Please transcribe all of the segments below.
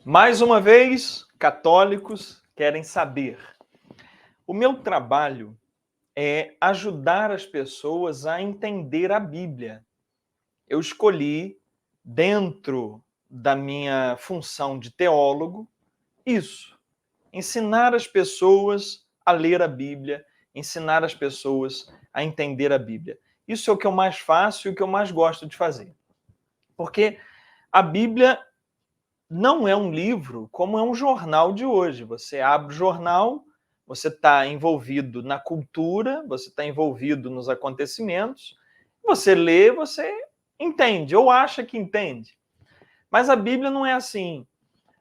Mais uma vez, católicos querem saber. O meu trabalho é ajudar as pessoas a entender a Bíblia. Eu escolhi, dentro da minha função de teólogo, isso: ensinar as pessoas a ler a Bíblia, ensinar as pessoas a entender a Bíblia. Isso é o que eu mais faço e o que eu mais gosto de fazer. Porque a Bíblia não é um livro como é um jornal de hoje. Você abre o jornal, você está envolvido na cultura, você está envolvido nos acontecimentos, você lê, você entende, ou acha que entende. Mas a Bíblia não é assim.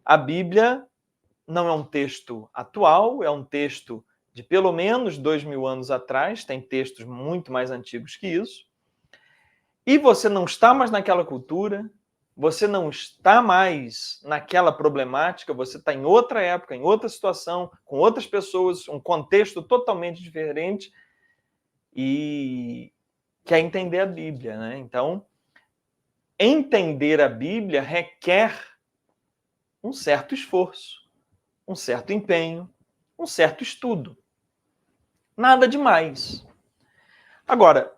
A Bíblia não é um texto atual, é um texto de pelo menos 2000 anos atrás, tem textos muito mais antigos que isso. E você não está mais naquela cultura, você não está mais naquela problemática, você está em outra época, em outra situação, com outras pessoas, um contexto totalmente diferente e quer entender a Bíblia, né? Então, entender a Bíblia requer um certo esforço, um certo empenho, um certo estudo. Nada demais. Agora,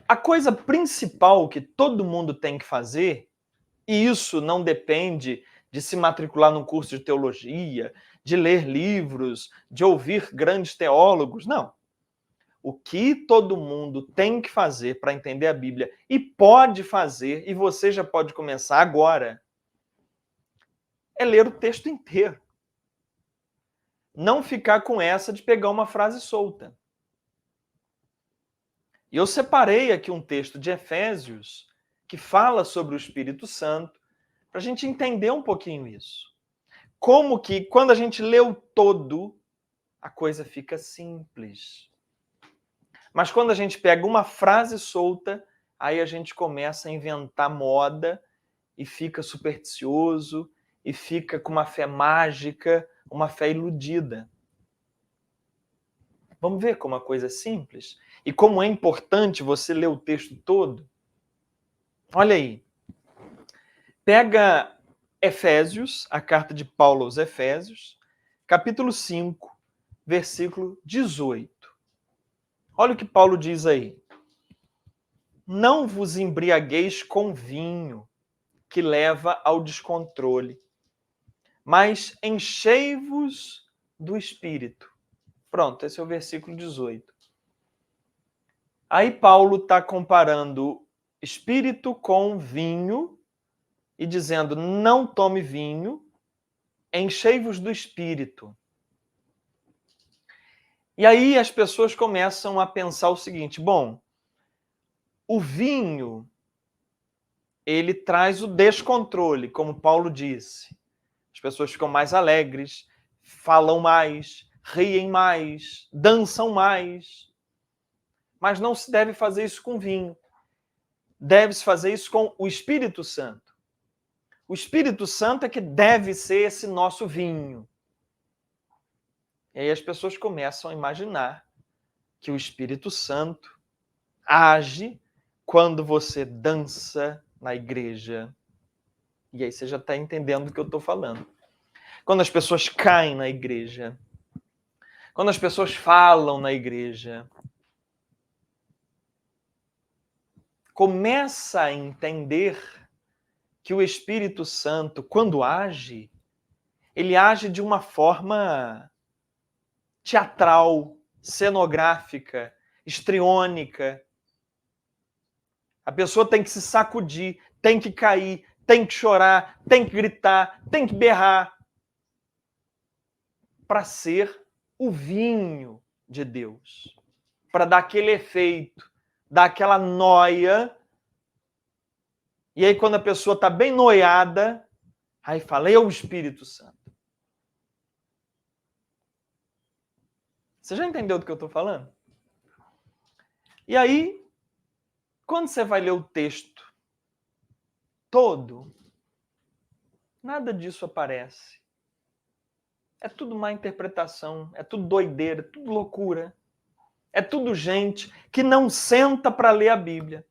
a coisa principal que todo mundo tem que fazer, e isso não depende de se matricular num curso de teologia, de ler livros, de ouvir grandes teólogos, não. O que todo mundo tem que fazer para entender a Bíblia e pode fazer, e você já pode começar agora, é ler o texto inteiro. Não ficar com essa de pegar uma frase solta. E eu separei aqui um texto de Efésios que fala sobre o Espírito Santo, para a gente entender um pouquinho isso. Como que, quando a gente lê o todo, a coisa fica simples. Mas quando a gente pega uma frase solta, aí a gente começa a inventar moda e fica supersticioso e fica com uma fé mágica, uma fé iludida. Vamos ver como a coisa é simples? E como é importante você ler o texto todo? Olha aí. Pega Efésios, a carta de Paulo aos Efésios, capítulo 5, versículo 18. Olha o que Paulo diz aí. Não vos embriagueis com vinho, que leva ao descontrole, mas enchei-vos do Espírito. Pronto, esse é o versículo 18. Aí Paulo está comparando Espírito com vinho e dizendo, não tome vinho, enchei-vos do Espírito. E aí as pessoas começam a pensar o seguinte, bom, o vinho, ele traz o descontrole, como Paulo disse. As pessoas ficam mais alegres, falam mais, riem mais, dançam mais. Mas não se deve fazer isso com vinho. Deve-se fazer isso com o Espírito Santo. O Espírito Santo é que deve ser esse nosso vinho. E aí as pessoas começam a imaginar que o Espírito Santo age quando você dança na igreja. E aí você já está entendendo do que eu estou falando. Quando as pessoas caem na igreja. Quando as pessoas falam na igreja. Começa a entender que o Espírito Santo, quando age, ele age de uma forma teatral, cenográfica, histriônica. A pessoa tem que se sacudir, tem que cair, tem que chorar, tem que gritar, tem que berrar para ser o vinho de Deus, para dar aquele efeito, dar aquela noia. E aí quando a pessoa está bem noiada, aí fala, é o Espírito Santo. Você já entendeu do que eu estou falando? E aí, quando você vai ler o texto todo, nada disso aparece. É tudo má interpretação, é tudo doideira, é tudo loucura. É tudo gente que não senta para ler a Bíblia,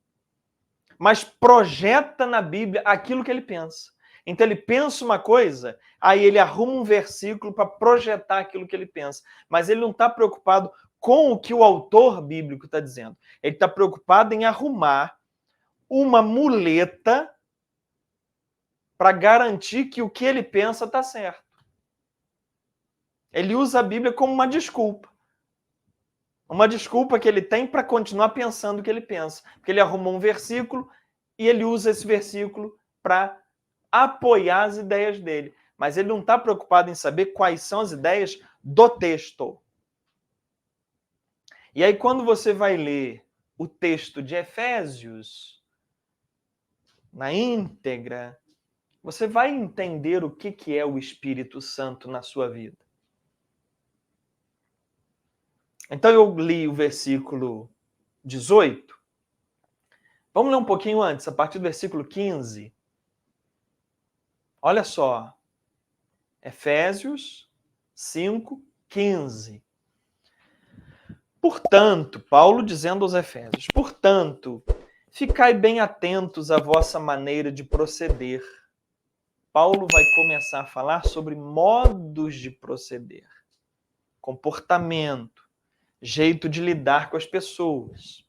mas projeta na Bíblia aquilo que ele pensa. Então ele pensa uma coisa, aí ele arruma um versículo para projetar aquilo que ele pensa. Mas ele não está preocupado com o que o autor bíblico está dizendo. Ele está preocupado em arrumar uma muleta para garantir que o que ele pensa está certo. Ele usa a Bíblia como uma desculpa. Uma desculpa que ele tem para continuar pensando o que ele pensa. Porque ele arrumou um versículo e ele usa esse versículo para apoiar as ideias dele. Mas ele não está preocupado em saber quais são as ideias do texto. E aí, quando você vai ler o texto de Efésios, na íntegra, você vai entender o que é o Espírito Santo na sua vida. Então, eu li o versículo 18. Vamos ler um pouquinho antes, a partir do versículo 15. Olha só. Efésios 5, 15. Portanto, Paulo dizendo aos Efésios, portanto, ficai bem atentos à vossa maneira de proceder. Paulo vai começar a falar sobre modos de proceder, comportamento, jeito de lidar com as pessoas.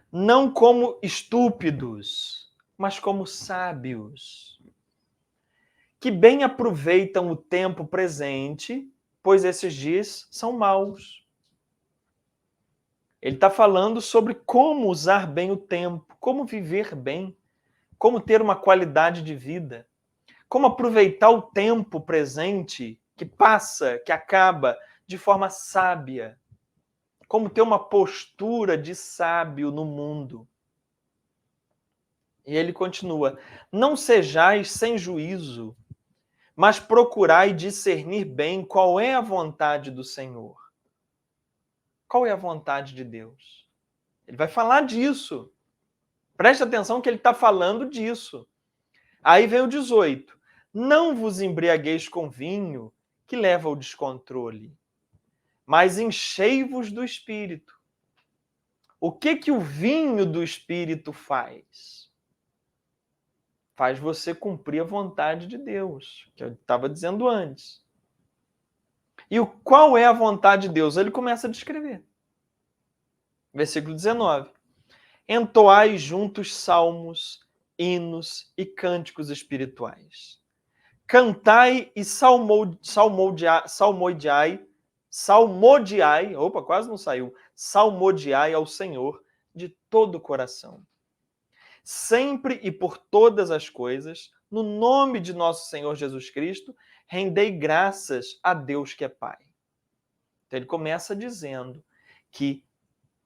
Não como estúpidos, mas como sábios, que bem aproveitam o tempo presente, pois esses dias são maus. Ele está falando sobre como usar bem o tempo, como viver bem, como ter uma qualidade de vida, como aproveitar o tempo presente que passa, que acaba, de forma sábia, como ter uma postura de sábio no mundo. E ele continua, não sejais sem juízo, mas procurai discernir bem qual é a vontade do Senhor. Qual é a vontade de Deus? Ele vai falar disso. Preste atenção que ele está falando disso. Aí vem o 18. Não vos embriagueis com vinho, que leva ao descontrole, mas enchei-vos do Espírito. O que o vinho do Espírito faz? Faz você cumprir a vontade de Deus, que eu estava dizendo antes. E qual é a vontade de Deus? Ele começa a descrever. Versículo 19. Entoai juntos salmos, hinos e cânticos espirituais. Cantai e salmodiai, opa, quase não saiu, salmodiai ao Senhor de todo o coração. Sempre e por todas as coisas, no nome de nosso Senhor Jesus Cristo, rendei graças a Deus que é Pai. Então ele começa dizendo que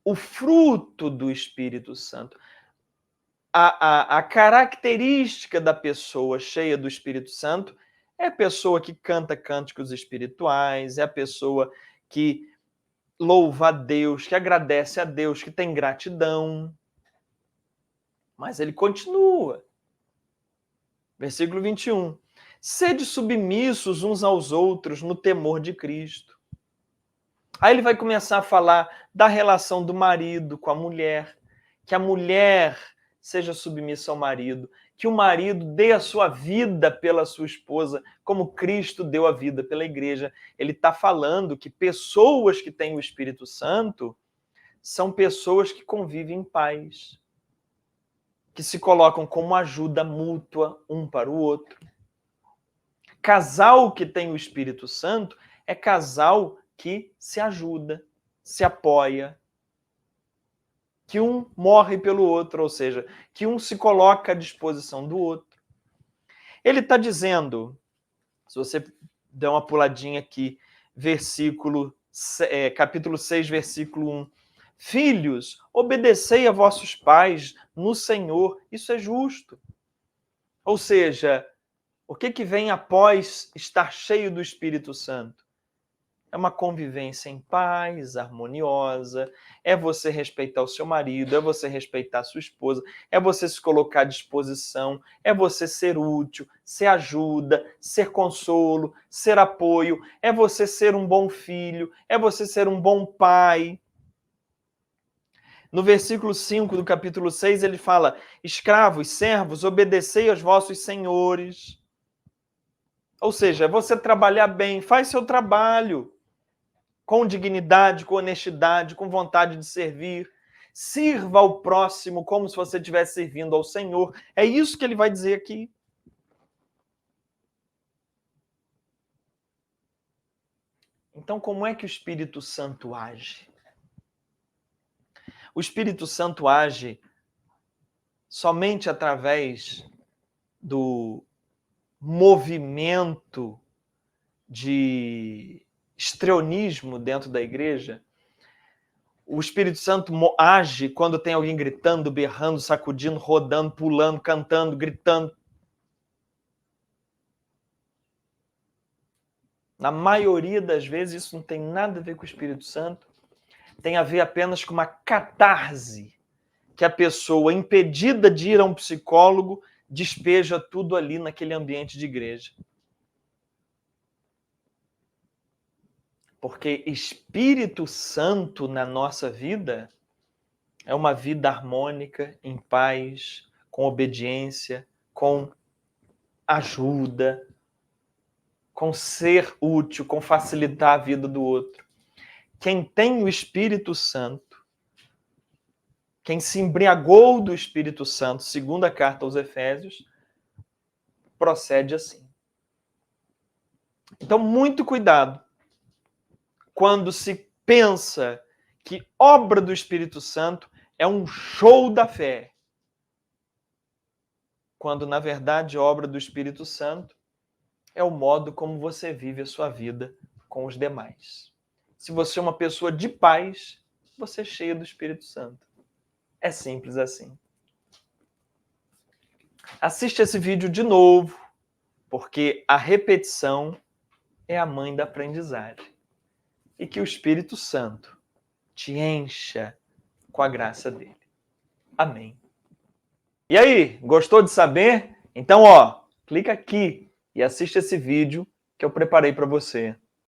o fruto do Espírito Santo, a característica da pessoa cheia do Espírito Santo é a pessoa que canta cânticos espirituais, é a pessoa que louva a Deus, que agradece a Deus, que tem gratidão. Mas ele continua. Versículo 21. Sede submissos uns aos outros no temor de Cristo. Aí ele vai começar a falar da relação do marido com a mulher, que a mulher seja submissa ao marido, que o marido dê a sua vida pela sua esposa, como Cristo deu a vida pela igreja. Ele está falando que pessoas que têm o Espírito Santo são pessoas que convivem em paz, que se colocam como ajuda mútua um para o outro. Casal que tem o Espírito Santo é casal que se ajuda, se apoia, que um morre pelo outro, ou seja, que um se coloca à disposição do outro. Ele está dizendo, se você der uma puladinha aqui, capítulo 6, versículo 1, filhos, obedecei a vossos pais no Senhor, isso é justo. Ou seja, o que vem após estar cheio do Espírito Santo? É uma convivência em paz, harmoniosa, é você respeitar o seu marido, é você respeitar a sua esposa, é você se colocar à disposição, é você ser útil, ser ajuda, ser consolo, ser apoio, é você ser um bom filho, é você ser um bom pai. No versículo 5 do capítulo 6, ele fala: escravos, servos, obedecei aos vossos senhores. Ou seja, você trabalhar bem, faz seu trabalho com dignidade, com honestidade, com vontade de servir. Sirva ao próximo como se você estivesse servindo ao Senhor. É isso que ele vai dizer aqui. Então, como é que o Espírito Santo age? O Espírito Santo age somente através do movimento de histrionismo dentro da igreja. O Espírito Santo age quando tem alguém gritando, berrando, sacudindo, rodando, pulando, cantando, gritando. Na maioria das vezes, isso não tem nada a ver com o Espírito Santo. Tem a ver apenas com uma catarse que a pessoa, impedida de ir a um psicólogo, despeja tudo ali naquele ambiente de igreja. Porque Espírito Santo na nossa vida é uma vida harmônica, em paz, com obediência, com ajuda, com ser útil, com facilitar a vida do outro. Quem tem o Espírito Santo, quem se embriagou do Espírito Santo, segundo a carta aos Efésios, procede assim. Então, muito cuidado quando se pensa que obra do Espírito Santo é um show da fé, quando, na verdade, obra do Espírito Santo é o modo como você vive a sua vida com os demais. Se você é uma pessoa de paz, você é cheio do Espírito Santo. É simples assim. Assiste esse vídeo de novo, porque a repetição é a mãe da aprendizagem. E que o Espírito Santo te encha com a graça dele. Amém. E aí, gostou de saber? Então, clica aqui e assiste esse vídeo que eu preparei para você.